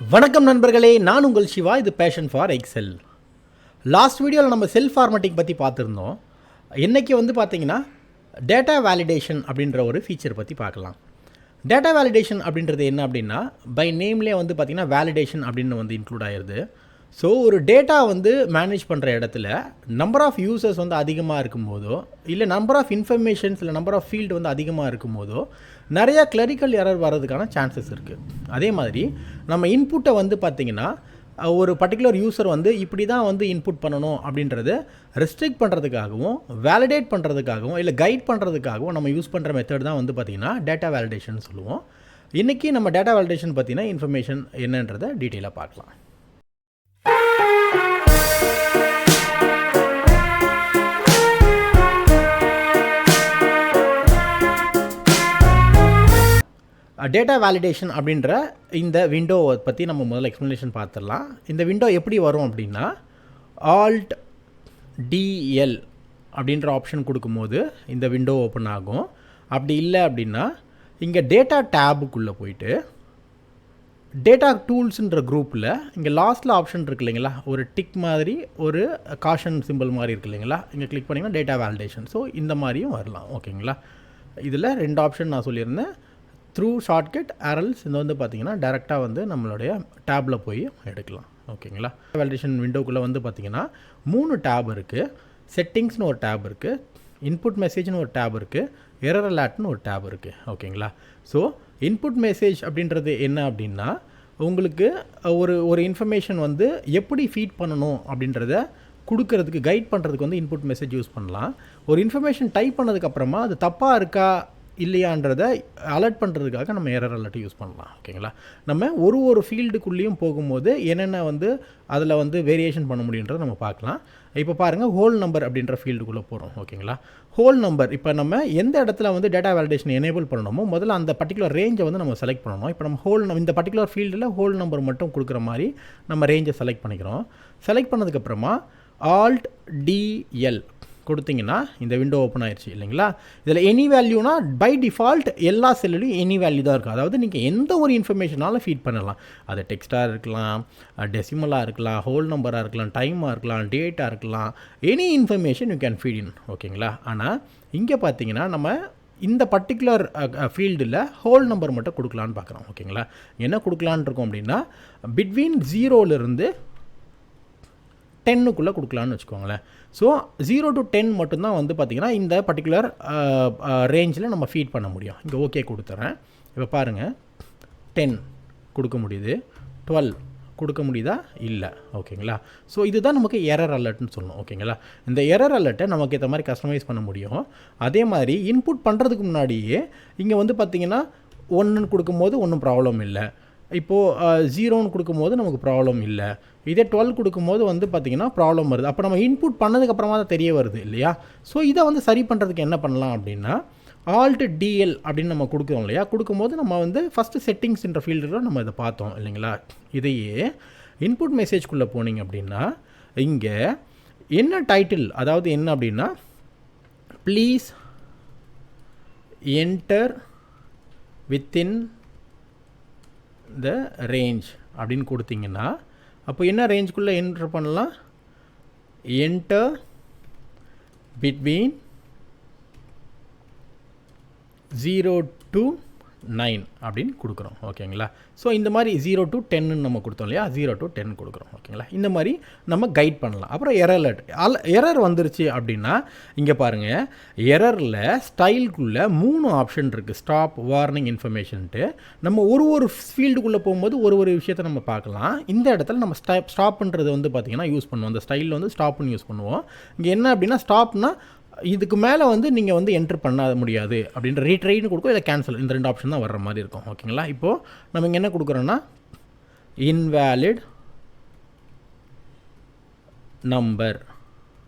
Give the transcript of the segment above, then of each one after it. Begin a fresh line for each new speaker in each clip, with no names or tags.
வணக்கம் நண்பர்களே, நான் உங்கள் சிவா. இது பேஷன் ஃபார் எக்ஸெல். லாஸ்ட் வீடியோவில் நம்ம செல் ஃபார்மேட்டிங் பற்றி பார்த்துருந்தோம். இன்றைக்கி பார்த்தீங்கன்னா டேட்டா வேலிடேஷன் அப்படின்ற ஒரு ஃபீச்சர் பற்றி பார்க்கலாம். டேட்டா வேலிடேஷன் அப்படின்றது என்ன அப்படின்னா, பை நேம்லேயே பார்த்திங்கன்னா வேலிடேஷன் அப்படின்னு இன்க்ளூட் ஆகிடுது. ஸோ ஒரு டேட்டா மேனேஜ் பண்ணுற இடத்துல நம்பர் ஆஃப் யூசர்ஸ் அதிகமாக இருக்கும்போதோ, இல்லை நம்பர் ஆஃப் இன்ஃபர்மேஷன்ஸ் இல்லை நம்பர் ஆஃப் ஃபீல்டு அதிகமாக இருக்கும்போதோ நிறையா கிளரிக்கல் எரர் வர்றதுக்கான சான்சஸ் இருக்குது. அதே மாதிரி நம்ம இன்புட்டை பார்த்திங்கன்னா ஒரு பர்டிகுலர் யூசர் இப்படி தான் இன்புட் பண்ணணும் அப்படின்றது ரெஸ்ட்ரிக்ட் பண்ணுறதுக்காகவும் வேலிடேட் பண்ணுறதுக்காகவும் இல்லை கைட் பண்ணுறதுக்காகவும் நம்ம யூஸ் பண்ணுற மெத்தட் தான் பார்த்திங்கன்னா டேட்டா வேலிடேஷன் சொல்லுவோம். இன்றைக்கி நம்ம டேட்டா வேலிடேஷன் பற்றின இன்ஃபர்மேஷன் என்னன்றதை டீட்டெயிலாக பார்க்கலாம். டேட்டா வேலிடேஷன் அப்படின்ற இந்த விண்டோவை பற்றி நம்ம முதல்ல எக்ஸ்ப்ளனேஷன் பார்த்துடலாம். இந்த விண்டோ எப்படி வரும் அப்படின்னா, ஆல்ட் டிஎல் அப்படின்ற ஆப்ஷன் கொடுக்கும்போது இந்த விண்டோ ஓப்பன் ஆகும். அப்படி இல்லை அப்படின்னா இங்கே டேட்டா டேபுக்குள்ளே போயிட்டு டேட்டா டூல்ஸுன்ற குரூப்பில் இங்கே லாஸ்ட்டில் ஆப்ஷன் இருக்குது இல்லைங்களா, ஒரு டிக் மாதிரி ஒரு காஷன் சிம்பிள் மாதிரி இருக்குது இல்லைங்களா, இங்கே கிளிக் பண்ணிங்கன்னா டேட்டா வேலிடேஷன். ஸோ இந்த மாதிரியும் வரலாம். ஓகேங்களா, இதில் 2 ஆப்ஷன் நான் சொல்லியிருந்தேன். த்ரூ ஷார்ட்கட் ஆர்எல்ஸ் இந்த பார்த்திங்கன்னா டேரெக்டாக நம்மளுடைய டேப்பில் போய் எடுக்கலாம். ஓகேங்களா, வேலிடேஷன் விண்டோக்குள்ளே பார்த்திங்கன்னா 3 டேப் இருக்குது. செட்டிங்ஸ்னு ஒரு டேப் இருக்குது, இன்புட் மெசேஜ்னு ஒரு டேப் இருக்குது, எரர் அலர்ட்னு ஒரு டேப் இருக்குது. ஓகேங்களா, ஸோ இன்புட் மெசேஜ் அப்படின்றது என்ன அப்படின்னா, உங்களுக்கு ஒரு இன்ஃபர்மேஷன் எப்படி ஃபீட் பண்ணணும் அப்படின்றத கொடுக்கறதுக்கு கைட் பண்ணுறதுக்கு இன்புட் மெசேஜ் யூஸ் பண்ணலாம். ஒரு இன்ஃபர்மேஷன் டைப் பண்ணதுக்கப்புறமா அது தப்பாக இருக்கா இல்லையான்றதை அலர்ட் பண்ணுறதுக்காக நம்ம எரர் அலர்ட் யூஸ் பண்ணலாம். ஓகேங்களா, நம்ம ஒரு ஃபீல்டுக்குள்ளேயும் போகும்போது என்னென்ன அதில் வேரியேஷன் பண்ண முடியுன்றதை நம்ம பார்க்கலாம். இப்போ பாருங்கள், ஹோல் நம்பர் அப்படின்ற ஃபீல்டுக்குள்ளே போகிறோம். ஓகேங்களா, ஹோல் நம்பர் இப்போ நம்ம எந்த இடத்துல டேட்டா வேலிடேஷன் எனேபிள் பண்ணணுமோ முதல்ல அந்த பர்டிகுலர் ரேஞ்சை நம்ம செலக்ட் பண்ணணும். இப்போ நம்ம இந்த பர்டிகுலர் ஃபீல்டில் ஹோல் நம்பர் மட்டும் கொடுக்குற மாதிரி நம்ம ரேஞ்சை செலக்ட் பண்ணிக்கிறோம். செலக்ட் பண்ணதுக்கப்புறமா ஆல்ட் டிஎல் கொடுத்தீங்கன்னா இந்த விண்டோ ஓப்பன் ஆயிடுச்சு இல்லைங்களா. இதில் எனி வேல்யூனா பை டிஃபால்ட் எல்லா செல்லுலையும் எனி வேல்யூ தான் இருக்கும். அதாவது நீங்கள் எந்த ஒரு இன்ஃபர்மேஷனாலும் ஃபீட் பண்ணலாம். அது டெக்ஸ்ட்டாக இருக்கலாம், டெசிமலாக இருக்கலாம், ஹோல் நம்பராக இருக்கலாம், டைமாக இருக்கலாம், டேட்டாக இருக்கலாம், any information you can feed in. ஓகேங்களா, ஆனால் இங்கே பார்த்தீங்கன்னா நம்ம இந்த பர்டிகுலர் ஃபீல்டில் ஹோல் நம்பர் மட்டும் கொடுக்கலான்னு பார்க்குறோம். ஓகேங்களா, என்ன கொடுக்கலான் இருக்கோம் அப்படின்னா பிட்வீன் 0லேருந்து 10க்குள்ளே கொடுக்கலான்னு வச்சுக்கோங்களேன். ஸோ 0 to 10 மட்டும்தான் பார்த்திங்கன்னா இந்த பர்டிகுலர் ரேஞ்சில் நம்ம ஃபீட் பண்ண முடியும். இங்கே ஓகே கொடுத்துறேன். இப்போ பாருங்கள், 10 கொடுக்க முடியுது, 12 கொடுக்க முடியுதா இல்லை. ஓகேங்களா, ஸோ இதுதான் நமக்கு எரர் அலர்ட்னு சொல்லணும். ஓகேங்களா, இந்த எரர் அலர்ட்டை நமக்கு ஏற்ற மாதிரி கஸ்டமைஸ் பண்ண முடியும். அதே மாதிரி இன்புட் பண்ணுறதுக்கு முன்னாடியே இங்கே பார்த்திங்கன்னா 1 கொடுக்கும்போது ஒன்றும் ப்ராப்ளம் இல்லை. இப்போது 0ன்னு கொடுக்கும்போது நமக்கு ப்ராப்ளம் இல்லை. இதே 12 கொடுக்கும்போது பார்த்திங்கன்னா ப்ராப்ளம் வருது. அப்போ நம்ம இன்புட் பண்ணதுக்கப்புறமா தான் தெரிய வருது இல்லையா. ஸோ இதை சரி பண்ணுறதுக்கு என்ன பண்ணலாம் அப்படின்னா, ஆல்ட் டிஎல் அப்படின்னு நம்ம கொடுக்குறோம் இல்லையா. கொடுக்கும்போது நம்ம ஃபஸ்ட்டு செட்டிங்ஸ்ன்ற ஃபீல்டில் நம்ம இதை பார்த்தோம் இல்லைங்களா. இதையே இன்புட் மெசேஜ்குள்ளே போனீங்க அப்படின்னா இங்கே என்ன டைட்டில், அதாவது என்ன அப்படின்னா please enter within the range அப்படின்னு கொடுத்தீங்கன்னா அப்போ என்ன ரேஞ்சுக்குள்ளே என்டர் பண்ணலாம், என்டர் பிட்வீன் 0 to 9 அப்படின்னு கொடுக்குறோம். ஓகேங்களா, ஸோ இந்த மாதிரி 0 to 10 நம்ம கொடுத்தோம் இல்லையா, 0 to 10 கொடுக்குறோம். ஓகேங்களா, இந்த மாதிரி நம்ம கைட் பண்ணலாம். அப்புறம் எரர் அலர்ட், எரர் வந்துருச்சு அப்படின்னா இங்கே பாருங்கள், எரரில் ஸ்டைலுக்குள்ளே 3 ஆப்ஷன் இருக்குது, ஸ்டாப், வார்னிங், இன்ஃபர்மேஷன்ட்டு. நம்ம ஒரு ஃபீல்டுக்குள்ளே போகும்போது ஒரு விஷயத்தை நம்ம பார்க்கலாம். இந்த இடத்துல நம்ம ஸ்டாப்ன்றது பார்த்திங்கன்னா யூஸ் பண்ணுவோம். அந்த ஸ்டைலில் ஸ்டாப்னு யூஸ் பண்ணுவோம். இங்கே என்ன அப்படின்னா ஸ்டாப்னா இதுக்கு மேலே நீங்கள் என்ட்ரு பண்ண முடியாது அப்படின்ற ரீட்ரைன்னு கொடுக்கும், இல்லை கேன்சல், இந்த 2 ஆப்ஷன் தான் வர்ற மாதிரி இருக்கும். ஓகேங்களா, இப்போது நம்ம இங்கே என்ன கொடுக்குறோன்னா இன்வேலிட் நம்பர்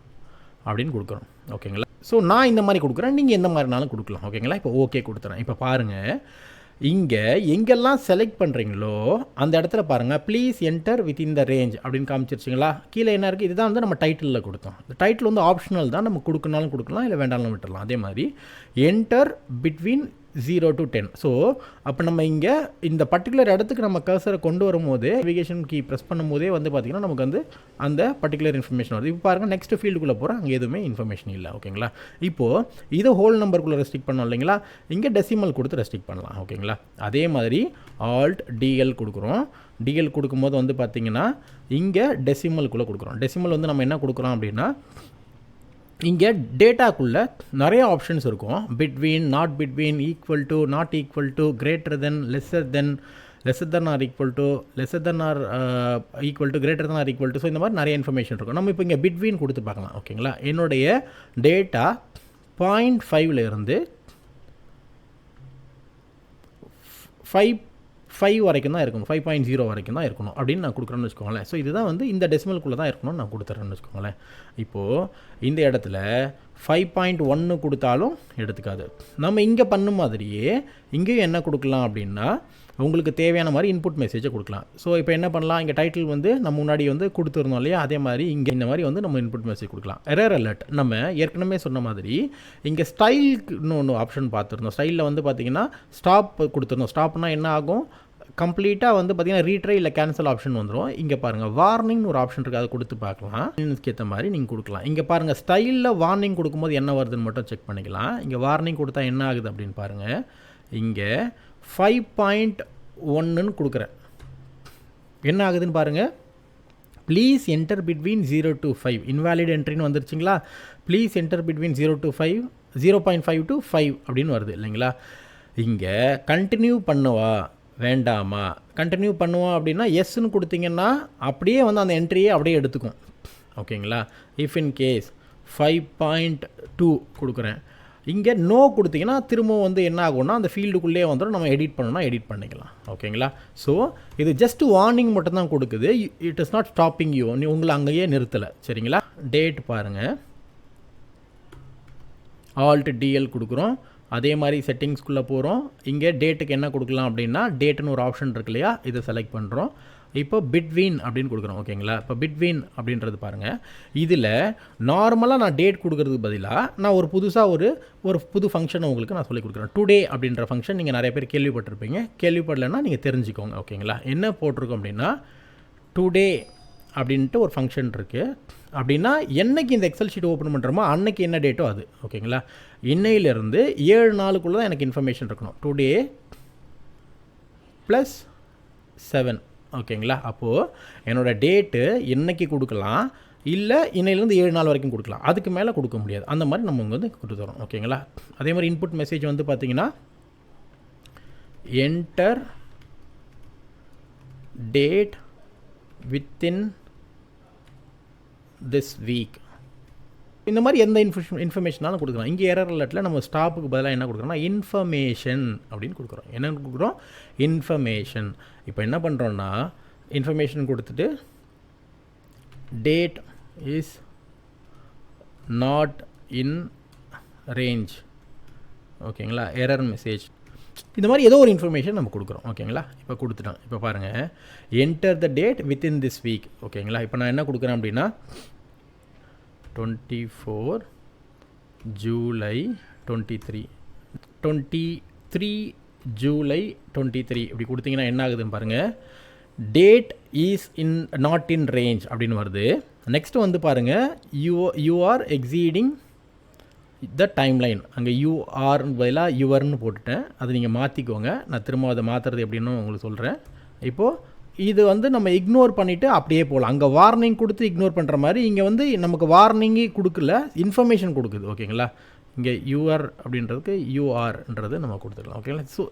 அப்படின்னு கொடுக்குறோம். ஓகேங்களா, ஸோ நான் இந்த மாதிரி கொடுக்குறேன், நீங்கள் எந்த மாதிரினாலும் கொடுக்கலாம். ஓகேங்களா, இப்போ ஓகே கொடுத்துறேன். இப்போ பாருங்கள், இங்கே எங்கெல்லாம் செலக்ட் பண்ணுறீங்களோ அந்த இடத்துல பாருங்கள் please enter within the range அப்படின்னு காமிச்சிருச்சிங்களா. கீழே என்ன இருக்குது, இதுதான் நம்ம டைட்டிலில் கொடுத்தோம். இந்த டைட்டில் ஆப்ஷனல் தான், நம்ம கொடுக்கனாலும் கொடுக்கலாம், இல்லை வேண்டாலும் விட்டுடலாம். அதே மாதிரி என்டர் பிட்வீன் 0 to 10. ஸோ அப்போ நம்ம இங்கே இந்த பர்டிகுலர் இடத்துக்கு நம்ம கர்சரை கொண்டு வரும்போது நேவிகேஷன் கீ ப்ரெஸ் பண்ணும்போதே வந்து பார்த்திங்கன்னா நமக்கு வந்து அந்த பர்டிகுலர் இன்ஃபர்மேஷன் வருது. இப்போ பாருங்கள் நெக்ஸ்ட் ஃபீல்டுக்குள்ளே போகிறோம், அங்கே எதுவுமே இன்ஃபர்மேஷன் இல்லை. ஓகேங்களா, இப்போது இதை ஹோல் நம்பருக்குள்ளே ரெஸ்ட்ரிக்ட் பண்ணோம் இல்லைங்களா, இங்கே டெசிமல் கொடுத்து ரெஸ்ட்ரிக்ட் பண்ணலாம். ஓகேங்களா, அதே மாதிரி ஆல்ட் டிஎல் கொடுக்குறோம். டிஎல் கொடுக்கும்போது வந்து பார்த்திங்கன்னா இங்கே டெசிமலுக்குள்ளே கொடுக்குறோம். டெசிமல் வந்து நம்ம என்ன கொடுக்குறோம் அப்படின்னா இங்கே டேட்டாக்குள்ளே நிறைய ஆப்ஷன்ஸ் இருக்கும். Between, not between, equal to, not equal to, greater than, lesser than, lesser than or equal to, lesser than or equal to, greater than or equal to. So இந்த மாதிரி நிறைய இன்ஃபர்மேஷன் இருக்கும். நம்ம இப்போ இங்கே பிட்வீன் கொடுத்து பார்க்கலாம். ஓகேங்களா, என்னுடைய டேட்டா 0.5 இருந்து 5 வரைக்கும் தான் இருக்கணும், 5.0 வரைக்கும் தான் இருக்கணும் அப்படின்னு நான் கொடுக்குறேன்னு வச்சுக்கோங்களேன். ஸோ இதுதான் வந்து இந்த டெசிமலுக்குள்ளே தான் இருக்கணும்னு நான் கொடுத்துட்றேன்னு வச்சுக்கோங்களேன். இப்போது இந்த இடத்துல 5.1 கொடுத்தாலும் எடுத்துக்காது. நம்ம இங்கே பண்ண மாதிரியே இங்கேயும் என்ன கொடுக்கலாம் அப்படின்னா உங்களுக்கு தேவையான மாதிரி இன்புட் மெசேஜை கொடுக்கலாம். ஸோ இப்போ என்ன பண்ணலாம், இங்கே டைட்டில் வந்து நம்ம முன்னாடி வந்து கொடுத்துருந்தோம் இல்லையா, அதே மாதிரி இங்கே இந்த மாதிரி வந்து நம்ம இன்புட் மெசேஜ் கொடுக்கலாம். எரர் அலர்ட் நம்ம ஏற்கனவே சொன்ன மாதிரி இங்கே ஸ்டைல்னு ஒன்று ஆப்ஷன் பார்த்துருந்தோம். ஸ்டைலில் வந்து பார்த்திங்கன்னா ஸ்டாப் கொடுத்துருந்தோம். ஸ்டாப்னால் என்ன ஆகும், கம்ப்ளீட்டாக வந்து பார்த்திங்கன்னா ரீட்ரை இல்லை கேன்சல் ஆப்ஷன் வந்துடும். இங்கே பாருங்கள் வார்னிங்னு ஒரு ஆப்ஷன் இருக்குது, அதை கொடுத்து பார்க்கலாம். இதுக்கு ஏற்ற மாதிரி நீங்கள் கொடுக்கலாம். இங்கே பாருங்கள் ஸ்டைலில் வார்னிங் கொடுக்கும்போது என்ன வருதுன்னு மட்டும் செக் பண்ணிக்கலாம். இங்கே வார்னிங் கொடுத்தா என்ன ஆகுது அப்படின்னு பாருங்கள். இங்கே 5.1ன்னு கொடுக்குறேன், என்ன ஆகுதுன்னு பாருங்கள். Please enter between 0 to 5 invalid என்ட்ரின்னு வந்துருச்சுங்களா. Please enter between 0 to 5, 0.5 to 5 அப்படின்னு வருது இல்லைங்களா. இங்கே கண்டினியூ பண்ணுவா வேண்டாமா, கண்டினியூ பண்ணுவோம் அப்படின்னா எஸ்ன்னு கொடுத்தீங்கன்னா அப்படியே வந்து அந்த என்ட்ரியே அப்படியே எடுத்துக்கும். ஓகேங்களா, இஃப் இன் கேஸ் 5.2 கொடுக்குறேன், இங்கே நோ கொடுத்தீங்கன்னா திரும்பவும் வந்து என்ன ஆகும்னா அந்த ஃபீல்டுக்குள்ளேயே வந்துடும், நம்ம எடிட் பண்ணணும்னா எடிட் பண்ணிக்கலாம். ஓகேங்களா, ஸோ இது ஜஸ்ட் வார்னிங் மட்டும் தான் கொடுக்குது, it is not stopping you, நீ உங்களை அங்கேயே நிறுத்தலை. சரிங்களா, டேட் பாருங்கள், ஆல்ட் டிஎல் கொடுக்குறோம். அதே மாதிரி செட்டிங்ஸ்குள்ளே போகிறோம். இங்கே டேட்டுக்கு என்ன கொடுக்கலாம் அப்படின்னா டேட்டுன்னு ஒரு ஆப்ஷன் இருக்கு இல்லையா, இதை செலக்ட் பண்ணுறோம். இப்போ பிட்வீன் அப்படின்னு கொடுக்குறோம். ஓகேங்களா, இப்போ பிட்வீன் அப்படின்றது பாருங்கள், இதில் நார்மலாக நான் டேட் கொடுக்கறதுக்கு பதிலாக நான் ஒரு புதுசாக ஒரு புது ஃபங்க்ஷனை உங்களுக்கு நான் சொல்லிக் கொடுக்குறேன். டுடே அப்படின்ற ஃபங்க்ஷன் நீங்கள் நிறைய பேர் கேள்விப்பட்டிருப்பீங்க, கேள்விப்படலைன்னா நீங்கள் தெரிஞ்சுக்கோங்க. ஓகேங்களா, என்ன போட்டிருக்கோம் அப்படின்னா டுடே அப்படின்ட்டு ஒரு ஃபங்க்ஷன் இருக்குது. அப்படின்னா என்றைக்கு இந்த எக்ஸல் ஷீட் ஓப்பன் பண்ணுறோமோ அன்னைக்கு என்ன டேட்டோ அது. ஓகேங்களா, இன்னையிலேருந்து 7 நாளுக்குள்ளே தான் எனக்கு இன்ஃபர்மேஷன் இருக்கணும். Today plus 7. ஓகேங்களா, அப்போது என்னோடய டேட்டு என்றைக்கு கொடுக்கலாம், இல்லை இன்னையிலேருந்து 7 நாள் வரைக்கும் கொடுக்கலாம், அதுக்கு மேலே கொடுக்க முடியாது. அந்த மாதிரி நம்ம வந்து கொடுத்துறோம். ஓகேங்களா, அதே மாதிரி இன்புட் மெசேஜ் வந்து பார்த்திங்கன்னா enter date within this week, இந்த மாதிரி எந்த இன்ஃபர்மேஷனாலும் கொடுக்கலாம். இங்கே எரர் அலர்ட்டில் நம்ம ஸ்டாப்புக்கு பதிலாக என்ன கொடுக்குறோம்னா இன்ஃபர்மேஷன் அப்படின்னு கொடுக்குறோம். என்ன கொடுக்குறோம், இன்ஃபர்மேஷன். இப்போ என்ன பண்ணுறோன்னா இன்ஃபர்மேஷன் கொடுத்துட்டு date is not in range. ஓகேங்களா, எரர் மெசேஜ், இந்த மாதிரி ஏதோ ஒரு இன்ஃபர்மேஷன் நம்ம கொடுக்குறோம். ஓகேங்களா, இப்போ கொடுத்துட்டோம். இப்போ பாருங்கள் enter the date within this week. ஓகேங்களா, இப்போ நான் என்ன கொடுக்குறேன் அப்படின்னா 24 ஜூலை 23 ஜூலை 23 இப்படி கொடுத்தீங்கன்னா என்ன ஆகுதுன்னு பாருங்கள், date is not in range அப்படின்னு வருது. நெக்ஸ்ட் வந்து பாருங்கள் you are exceeding the timeline, அங்கே யூஆர்னு பதிலாக யுவர்னு போட்டுட்டேன், அது நீங்கள் மாற்றிக்கோங்க. நான் திரும்ப அதை மாற்றுறது எப்படின்னு உங்களுக்கு சொல்கிறேன். இப்போது இது வந்து நம்ம இக்னோர் பண்ணிவிட்டு அப்படியே போகலாம். அங்கே வார்னிங் கொடுத்து இக்னோர் பண்ணுற மாதிரி இங்கே வந்து நமக்கு வார்னிங்கே கொடுக்கல, இன்ஃபர்மேஷன் கொடுக்குது. ஓகேங்களா, இங்கே யூஆர் அப்படின்றதுக்கு யூஆர்ன்றது நம்ம கொடுத்துக்கலாம். ஓகேங்களா, ஸோ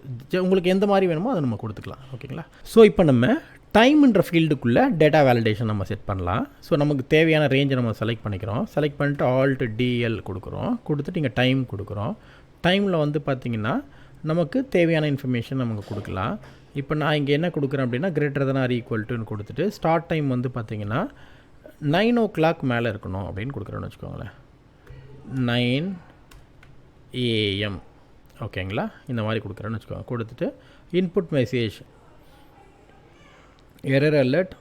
உங்களுக்கு எந்த மாதிரி வேணுமோ அதை நம்ம கொடுத்துக்கலாம். ஓகேங்களா, ஸோ இப்போ நம்ம டைம்ன்ற ஃபீல்டுக்குள்ளே டேட்டா வேலிடேஷன் நம்ம செட் பண்ணலாம். ஸோ நமக்கு தேவையான ரேஞ்சை நம்ம செலக்ட் பண்ணிக்கிறோம். செலக்ட் பண்ணிட்டு ஆல்ட் டிஎல் கொடுக்குறோம், கொடுத்துட்டு இங்கே டைம் கொடுக்குறோம். டைமில் வந்து பார்த்திங்கன்னா நமக்கு தேவையான இன்ஃபர்மேஷன் நமக்கு கொடுக்கலாம். இப்போ நான் இங்கே என்ன கொடுக்குறேன் அப்படின்னா கிரேட்டர் தென் ஆர் ஈக்குவல் டுன்னு கொடுத்துட்டு ஸ்டார்ட் டைம் வந்து பார்த்திங்கன்னா 9 o'clock மேலே இருக்கணும் அப்படின்னு கொடுக்குறேன்னு வச்சுக்கோங்களேன். 9 AM. ஓகேங்களா, இந்த மாதிரி கொடுக்குறேன்னு வச்சுக்கோங்க. கொடுத்துட்டு இன்புட் மெசேஜ் எரர் அலர்ட்,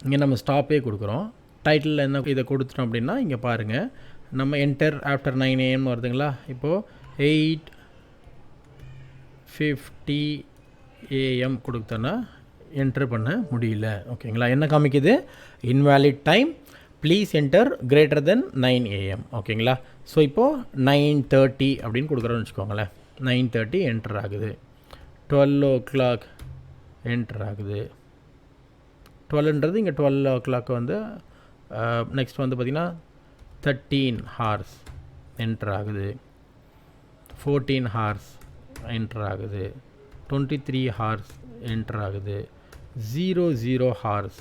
இங்கே நம்ம ஸ்டாப்பே கொடுக்குறோம். டைட்டிலில் என்ன இதை கொடுத்துட்டோம் அப்படின்னா இங்கே பாருங்கள் நம்ம என்டர் ஆஃப்டர் 9 AM வருதுங்களா. இப்போது 8 50 AM கொடுத்தோன்னா என்ட்ரு பண்ண முடியல. ஓகேங்களா, என்ன காமிக்குது? Invalid time, please enter greater than 9 AM. ஓகேங்களா, ஸோ இப்போது 9:30 அப்படின்னு கொடுக்குறோன்னு வச்சுக்கோங்களேன். 9:30 என்டர் ஆகுது. 12 o'clock என்டர் ஆகுது. 12ன்றது இங்கே 12 o'clock வந்து நெக்ஸ்ட் வந்து பார்த்திங்கன்னா 13 hours என்டர் ஆகுது. 14 hours என்டர் ஆகுது. 23 hours என்டர் ஆகுது. 00 hours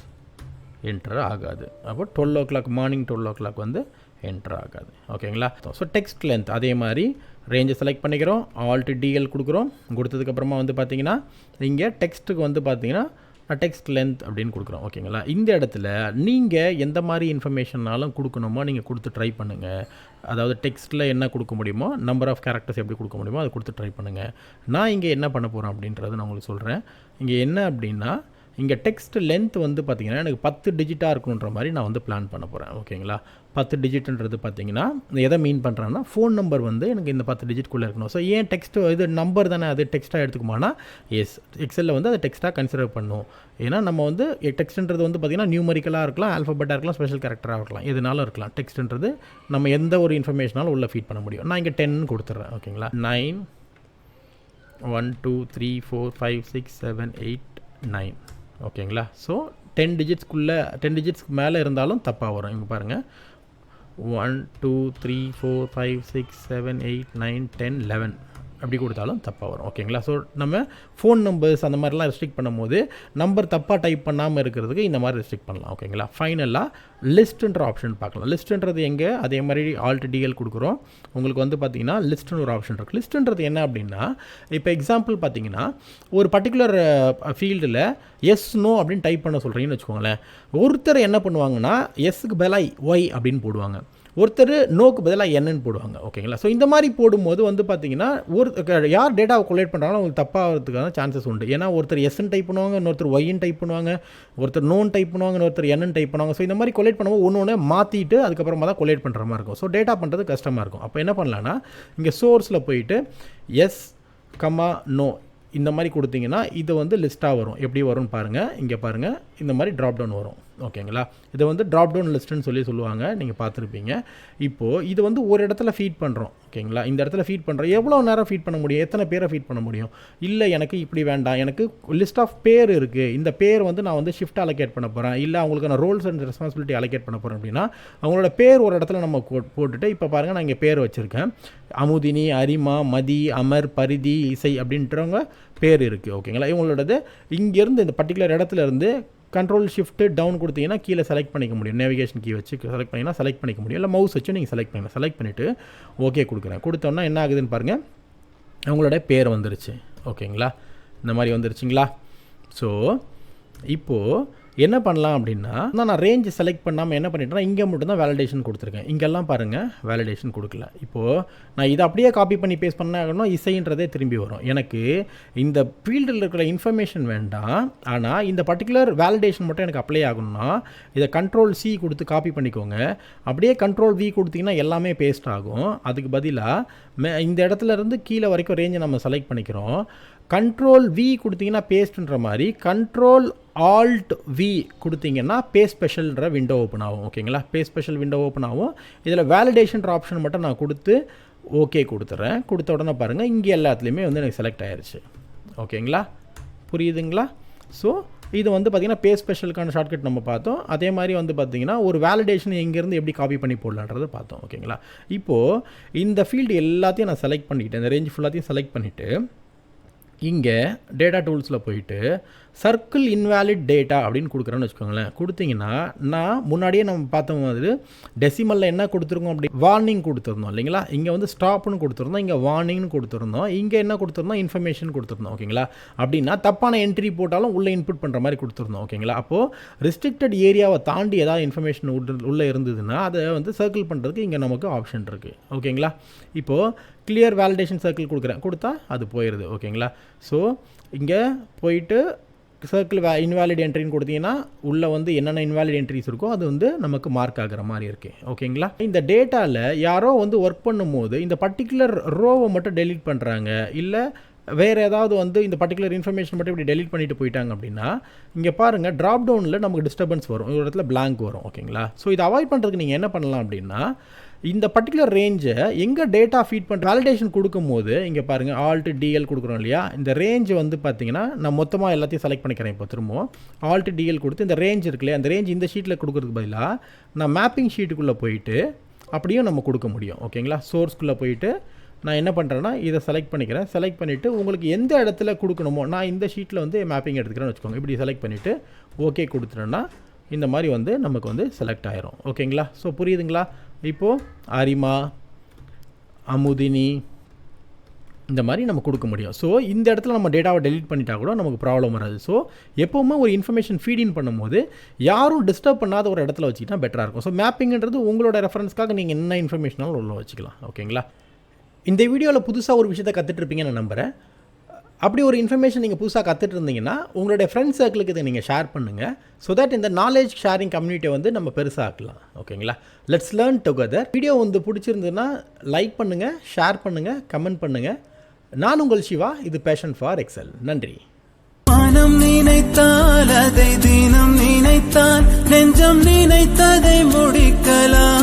என்டர் ஆகாது. அப்போ 12 o'clock மார்னிங் 12 o'clock வந்து என்டர் ஆகாது. ஓகேங்களா, ஸோ டெக்ஸ்ட் லென்த் அதே மாதிரி ரேஞ்சை செலக்ட் பண்ணிக்கிறோம். Alt DL கொடுக்குறோம். கொடுத்ததுக்கப்புறமா வந்து பார்த்திங்கன்னா இங்கே டெக்ஸ்ட்டுக்கு வந்து பார்த்திங்கன்னா டெக்ஸ்ட் லென்த் அப்படின்னு கொடுக்குறோம். ஓகேங்களா, இந்த இடத்துல நீங்கள் எந்த மாதிரி இன்ஃபர்மேஷன்னாலும் கொடுக்கணுமோ நீங்கள் கொடுத்து ட்ரை பண்ணுங்கள். அதாவது டெக்ஸ்ட்டில் என்ன கொடுக்க முடியுமோ, நம்பர் ஆஃப் கேரக்டர்ஸ் எப்படி கொடுக்க முடியுமோ அதை கொடுத்து ட்ரை பண்ணுங்கள். நான் இங்கே என்ன பண்ண போகிறேன் அப்படின்றது நான் உங்களுக்கு சொல்கிறேன். இங்கே என்ன அப்படின்னா, இங்கே டெக்ஸ்ட் லென்த் வந்து பார்த்திங்கன்னா எனக்கு 10 டிஜிட்டாக இருக்கணுன்ற மாதிரி நான் வந்து பிளான் பண்ண போகிறேன். ஓகேங்களா, 10 டிஜிட்ன்றது பார்த்திங்கன்னா எதை மீன் பண்ணுறேன்னா, ஃபோன் நம்பர் வந்து எனக்கு இந்த 10 டிஜிட்குள்ளே இருக்கணும். ஸோ ஏன் டெக்ஸ்ட்டு இது நம்பர் தானே, அது டெக்ஸ்ட்டாக எடுத்துக்குமானா எஸ், எக்ஸலில் வந்து அதை டெக்ஸ்ட்டாக கன்சிடர் பண்ணும். ஏன்னா நம்ம வந்து டெக்ஸ்ட்ன்றது வந்து பார்த்திங்கன்னா நியூமரிக்கலாக இருக்கலாம், ஆல்ஃபபெட்டாக இருக்கலாம், ஸ்பெஷல் கேரக்டராக இருக்கலாம், எதுனாலும் இருக்கலாம். டெக்ஸ்ட்ன்றது நம்ம எந்த ஒரு இன்ஃபர்மேஷனாலும் உள்ளே ஃபீட் பண்ண முடியும். நான் இங்கே 10 கொடுத்துட்றேன். ஓகேங்களா, 9 1 2 3 4 5 6 7 8 9. ஓகேங்களா, ஸோ 10 டிஜிட்ஸ்க்குள்ளே 10 டிஜிட்ஸ்க்கு மேலே இருந்தாலும் தப்பாக வரும். இங்கே பாருங்கள், 1 2 3 4 5 6 7 8 9 10 11 அப்படி கொடுத்தாலும் தப்பாக வரும். ஓகேங்களா, ஸோ நம்ம ஃபோன் நம்பர்ஸ் அந்த மாதிரிலாம் ரெஸ்ட்ரிக்ட் பண்ணும்போது நம்பர் தப்பாக டைப் பண்ணாமல் இருக்கிறதுக்கு இந்த மாதிரி ரெஸ்ட்ரிக்ட் பண்ணலாம். ஓகேங்களா, ஃபைனலாக லிஸ்ட்டுன்ற ஆப்ஷன் பார்க்கலாம். லிஸ்ட்டுன்றது எங்கே, அதே மாதிரி Alt DL கொடுக்குறோம். உங்களுக்கு வந்து பார்த்திங்கன்னா லிஸ்ட்டுன்னு ஒரு ஆப்ஷன் இருக்குது. லிஸ்ட்டுன்றது என்ன அப்படின்னா, இப்போ எக்ஸாம்பிள் பார்த்திங்கன்னா ஒரு பர்டிகுலர் ஃபீல்டில் எஸ் நோ அப்படின்னு டைப் பண்ண சொல்கிறீங்கன்னு வச்சுக்கோங்களேன். ஒருத்தர் என்ன பண்ணுவாங்கன்னா எஸ்ஸுக்கு பதிலாக ஒய் அப்படின்னு போடுவாங்க, ஒருத்தர் நோக்கு பதிலாக என்னன்னு போடுவாங்க. ஓகேங்களா, ஸோ இந்த மாதிரி போடும்போது வந்து பார்த்திங்கன்னா யார் டேட்டாவை கொலேட் பண்ணுறாங்களோ அவங்களுக்கு தப்பாகிறதுக்கான சான்சஸ் உண்டு. ஏன்னா ஒருத்தர் எஸ்ன்னு டைப் பண்ணுவாங்க, இன்னொருத்தர் ஒய்ன்னு டைப் பண்ணுவாங்க, ஒருத்தர் நோன் டைப் பண்ணுவாங்க, இன்னொருத்தர் என்னன்னு டைப் பண்ணுவாங்க. ஸோ இந்த மாதிரி கொலேட் பண்ணும்போது ஒன்று மாற்றிட்டு அதுக்கப்புறமா தான் கொலேட் பண்ணுற மாதிரி இருக்கும். ஸோ டேட்டா பண்ணுறது கஷ்டமாக இருக்கும். அப்போ என்ன பண்ணலான்னா, இங்கே சோர்ஸில் போயிட்டு எஸ் கமா நோ இந்த மாதிரி கொடுத்தீங்கன்னா இது வந்து லிஸ்ட்டாக வரும். எப்படி வரும்னு பாருங்கள், இங்கே பாருங்கள், இந்த மாதிரி ட்ராப் டவுன் வரும். ஓகேங்களா, இதை வந்து ட்ராப் டவுன் லிஸ்ட்டுன்னு சொல்லுவாங்க, நீங்கள் பார்த்துருப்பீங்க. இப்போது இது வந்து ஒரு இடத்துல ஃபீட் பண்ணுறோம். ஓகேங்களா, இந்த இடத்துல ஃபீட் பண்ணுறோம். எவ்வளோ நேரம் ஃபீட் பண்ண முடியும், எத்தனை பேரை ஃபீட் பண்ண முடியும்? இல்லை எனக்கு இப்படி வேண்டாம், எனக்கு லிஸ்ட் ஆஃப் பேர் இருக்குது, இந்த பேர் வந்து நான் வந்து ஷிஃப்ட் அலோகேட் பண்ண போகிறேன், இல்லை அவங்களுக்கான ரோல்ஸ் அண்ட் ரெஸ்பான்சிபிலிட்டி அலோகேட் பண்ண போகிறேன் அப்படின்னா அவங்களோட பேர் ஒரு இடத்துல நம்ம போட்டுட்டு, இப்போ பாருங்கள் நான் இங்கே பேர் வச்சுருக்கேன், அமுதினி, அரிமா, மதி, அமர், பரிதி, இசை அப்படின்றவங்க பேர் இருக்குது. ஓகேங்களா, இவங்களோடது இங்கேருந்து இந்த பர்டிகுலர் இடத்துல இருந்து கண்ட்ரோல் ஷிஃப்ட்டு டவுன் கொடுத்தீங்கன்னா கீழே செலக்ட் பண்ணிக்க முடியும். நேவிகேஷன் கீ வச்சு செலக்ட் பண்ணிங்கன்னா செலக்ட் பண்ணிக்க முடியும், இல்லை மவுஸ் வச்சு நீங்கள் செலக்ட் பண்ணிக்கலாம். செலக்ட் பண்ணிவிட்டு ஓகே கொடுக்குறேன். கொடுத்தோன்னா என்ன ஆகுதுன்னு பாருங்கள், அவங்களோட பேர் வந்துருச்சு. ஓகேங்களா, இந்த மாதிரி வந்துருச்சுங்களா. ஸோ இப்போது என்ன பண்ணலாம் அப்படின்னா, நான் ரேஞ்சு செலக்ட் பண்ணாமல் என்ன பண்ணிட்டேன்னா இங்கே மட்டும்தான் வேலிடேஷன் கொடுத்துருக்கேன். இங்கெல்லாம் பாருங்கள் வேலிடேஷன் கொடுக்கல. இப்போது நான் இதை அப்படியே காப்பி பண்ணி பேஸ்ட் பண்ணாங்கன்னா இசைன்றதே திரும்பி வரும். எனக்கு இந்த ஃபீல்டில் இருக்கிற இன்ஃபர்மேஷன் வேண்டாம், ஆனால் இந்த பர்டிகுலர் வேலிடேஷன் மட்டும் எனக்கு அப்ளை ஆகணும்னா இதை Ctrl C கொடுத்து காப்பி பண்ணிக்கோங்க. அப்படியே Ctrl V கொடுத்தீங்கன்னா எல்லாமே பேஸ்ட் ஆகும். அதுக்கு பதிலாக இந்த இடத்துல இருந்து கீழே வரைக்கும் ரேஞ்சை நம்ம செலக்ட் பண்ணிக்கிறோம். Ctrl V கொடுத்தீங்கன்னா பேஸ்ட்ன்ற மாதிரி Ctrl Alt V கொடுத்தீங்கன்னா பேஸ்ட் ஸ்பெஷல்ன்ற விண்டோ ஓப்பன் ஆகும். ஓகேங்களா, பேஸ்ட் ஸ்பெஷல் விண்டோ ஓப்பன் ஆகும். இதில் வேலிடேஷன்ற ஆப்ஷன் மட்டும் நான் கொடுத்து ஓகே கொடுத்துட்றேன். கொடுத்த உடனே பாருங்கள் இங்கே எல்லாத்துலேயுமே வந்து எனக்கு செலக்ட் ஆயிடுச்சு. ஓகேங்களா, புரியுதுங்களா? ஸோ இது வந்து பார்த்திங்கன்னா பேஸ்ட் ஸ்பெஷலுக்கான ஷார்ட்கட் நம்ம பார்த்தோம். அதே மாதிரி வந்து பார்த்திங்கன்னா ஒரு வேலிடேஷன் எங்கேருந்து எப்படி காப்பி பண்ணி போடலான்றதை பார்த்தோம். ஓகேங்களா, இப்போது இந்த ஃபீல்டு எல்லாத்தையும் நான் செலக்ட் பண்ணிக்கிட்டேன், இந்த ரேஞ்ச் ஃபுல்லாத்தையும் செலக்ட் பண்ணிவிட்டு இங்கே டேட்டா டூல்ஸில் போயிட்டு சர்க்கிள் இன்வேலிட் டேட்டா அப்படின்னு கொடுக்குறேன்னு வச்சுக்கோங்களேன். கொடுத்தீங்கன்னா நான் முன்னாடியே நம்ம பார்த்த மாதிரி டெசிமலில் என்ன கொடுத்துருக்கோம், அப்படி வார்னிங் கொடுத்துருந்தோம் இல்லைங்களா. இங்கே வந்து ஸ்டாப்னு கொடுத்துருந்தோம், இங்கே வார்னிங்னு கொடுத்துருந்தோம், இங்கே என்ன கொடுத்துருந்தோம், இன்ஃபர்மேஷன் கொடுத்துருந்தோம். ஓகேங்களா, அப்படின்னா தப்பான என்ட்ரி போட்டாலும் உள்ளே இன்புட் பண்ணுற மாதிரி கொடுத்துருந்தோம். ஓகேங்களா, அப்போது ரெஸ்ட்ரிக்டட் ஏரியாவை தாண்டி ஏதாவது இன்ஃபர்மேஷன் உள்ளே இருந்ததுன்னா அதை வந்து சர்க்கிள் பண்ணுறதுக்கு இங்கே நமக்கு ஆப்ஷன் இருக்குது. ஓகேங்களா, இப்போது கிளியர் வேலிடேஷன் சர்க்கிள் கொடுத்தா அது போயிடுது. ஓகேங்களா, ஸோ இங்கே போயிட்டு சர்க்கிள் இன்வாலிட் என்ட்ரின்னு கொடுத்தீங்கன்னா உள்ளே வந்து என்னென்ன இன்வாலிட் என்ட்ரிஸ் இருக்கோ அது வந்து நமக்கு மார்க் ஆகிற மாதிரி இருக்குது. ஓகேங்களா, இந்த டேட்டாவில் யாரோ வந்து ஒர்க் பண்ணும்போது இந்த பர்டிகுலர் ரோவை மட்டும் டெலீட் பண்ணுறாங்க, இல்லை வேறு ஏதாவது வந்து இந்த பர்டிகுலர் இன்ஃபர்மேஷன் மட்டும் இப்படி டெலீட் பண்ணிட்டு போயிட்டாங்க அப்படின்னா இங்கே பாருங்கள் ட்ராப் டவுனில் நமக்கு டிஸ்டர்பன்ஸ் வரும், ஒரு இடத்துல blank வரும். ஓகேங்களா? ஸோ இதை அவாய்ட் பண்ணுறதுக்கு நீங்கள் என்ன பண்ணலாம் அப்படின்னா இந்த பர்டிகுலர் ரேஞ்சை எங்கே டேட்டா ஃபீட் பண்ணுற வேலிடேஷன் கொடுக்கும்போது இங்கே பாருங்கள் Alt DL கொடுக்குறோம் இல்லையா, இந்த ரேஞ்ச் வந்து பார்த்தீங்கன்னா நான் மொத்தமாக எல்லாத்தையும் செலக்ட் பண்ணிக்கிறேன். இப்போ திரும்பவும் Alt DL கொடுத்து இந்த ரேஞ்ச் இருக்கு இல்லையா, அந்த ரேஞ்ச் இந்த ஷீட்டில் கொடுக்குறதுக்கு பதிலாக நான் மேப்பிங் ஷீட்டுக்குள்ளே போயிட்டு அப்படியும் நம்ம கொடுக்க முடியும். ஓகேங்களா? சோர்ஸ்குள்ளே போயிட்டு நான் என்ன பண்ணுறேன்னா இதை செலக்ட் பண்ணிக்கிறேன். செலக்ட் பண்ணிவிட்டு உங்களுக்கு எந்த இடத்துல கொடுக்கணுமோ, நான் இந்த ஷீட்டில் வந்து மேப்பிங் எடுத்துக்கிறேன்னு வச்சுக்கோங்க. இப்படி செலக்ட் பண்ணிவிட்டு ஓகே கொடுத்துட்டேன்னா இந்த மாதிரி வந்து நமக்கு வந்து செலக்ட் ஆயிரும். ஓகேங்களா? ஸோ புரியுதுங்களா? இப்போது அரிமா, அமுதினி இந்த மாதிரி நம்ம கொடுக்க முடியும். ஸோ இந்த இடத்துல நம்ம டேட்டாவை டெலீட் பண்ணிட்டா கூட நமக்கு ப்ராப்ளம் வராது. ஸோ எப்போவுமே ஒரு இன்ஃபர்மேஷன் ஃபீடின் பண்ணும்போது யாரும் டிஸ்டர்ப் பண்ணாத ஒரு இடத்துல வச்சுக்கிட்டா பெட்டராக இருக்கும். ஸோ மேப்பிங்கிறது உங்களோட ரெஃபரன்ஸ்க்காக நீங்கள் என்ன இன்ஃபர்மேஷனாலும் உள்ள வச்சுக்கலாம். ஓகேங்களா? இந்த வீடியோவில் புதுசாக ஒரு விஷயத்தை கற்றுட்ருப்பீங்கன்னு நான் நம்புகிறேன். அப்படி ஒரு இன்ஃபர்மேஷன் நீங்கள் புதுசாக கற்றுட்டு இருந்தீங்கன்னா உங்களுடைய ஃப்ரெண்ட்ஸ் சர்க்கிளுக்கு இதை நீங்கள் ஷேர் பண்ணுங்கள். ஸோ தட் இந்த நாலேஜ் ஷேரிங் கம்யூனிட்டியை வந்து நம்ம பெருசாக ஆக்கலாம். ஓகேங்களா? Let's learn together. வீடியோ வந்து பிடிச்சிருந்ததுன்னா லைக் பண்ணுங்கள், ஷேர் பண்ணுங்கள், கமெண்ட் பண்ணுங்கள். நான் உங்கள் சிவா, இது பேஷன் ஃபார் எக்ஸல். நன்றி.
மனம் நினைத்தால் அதை தினம் நினைத்தால் நெஞ்சம் நினைத்ததை முடிக்கலாம்.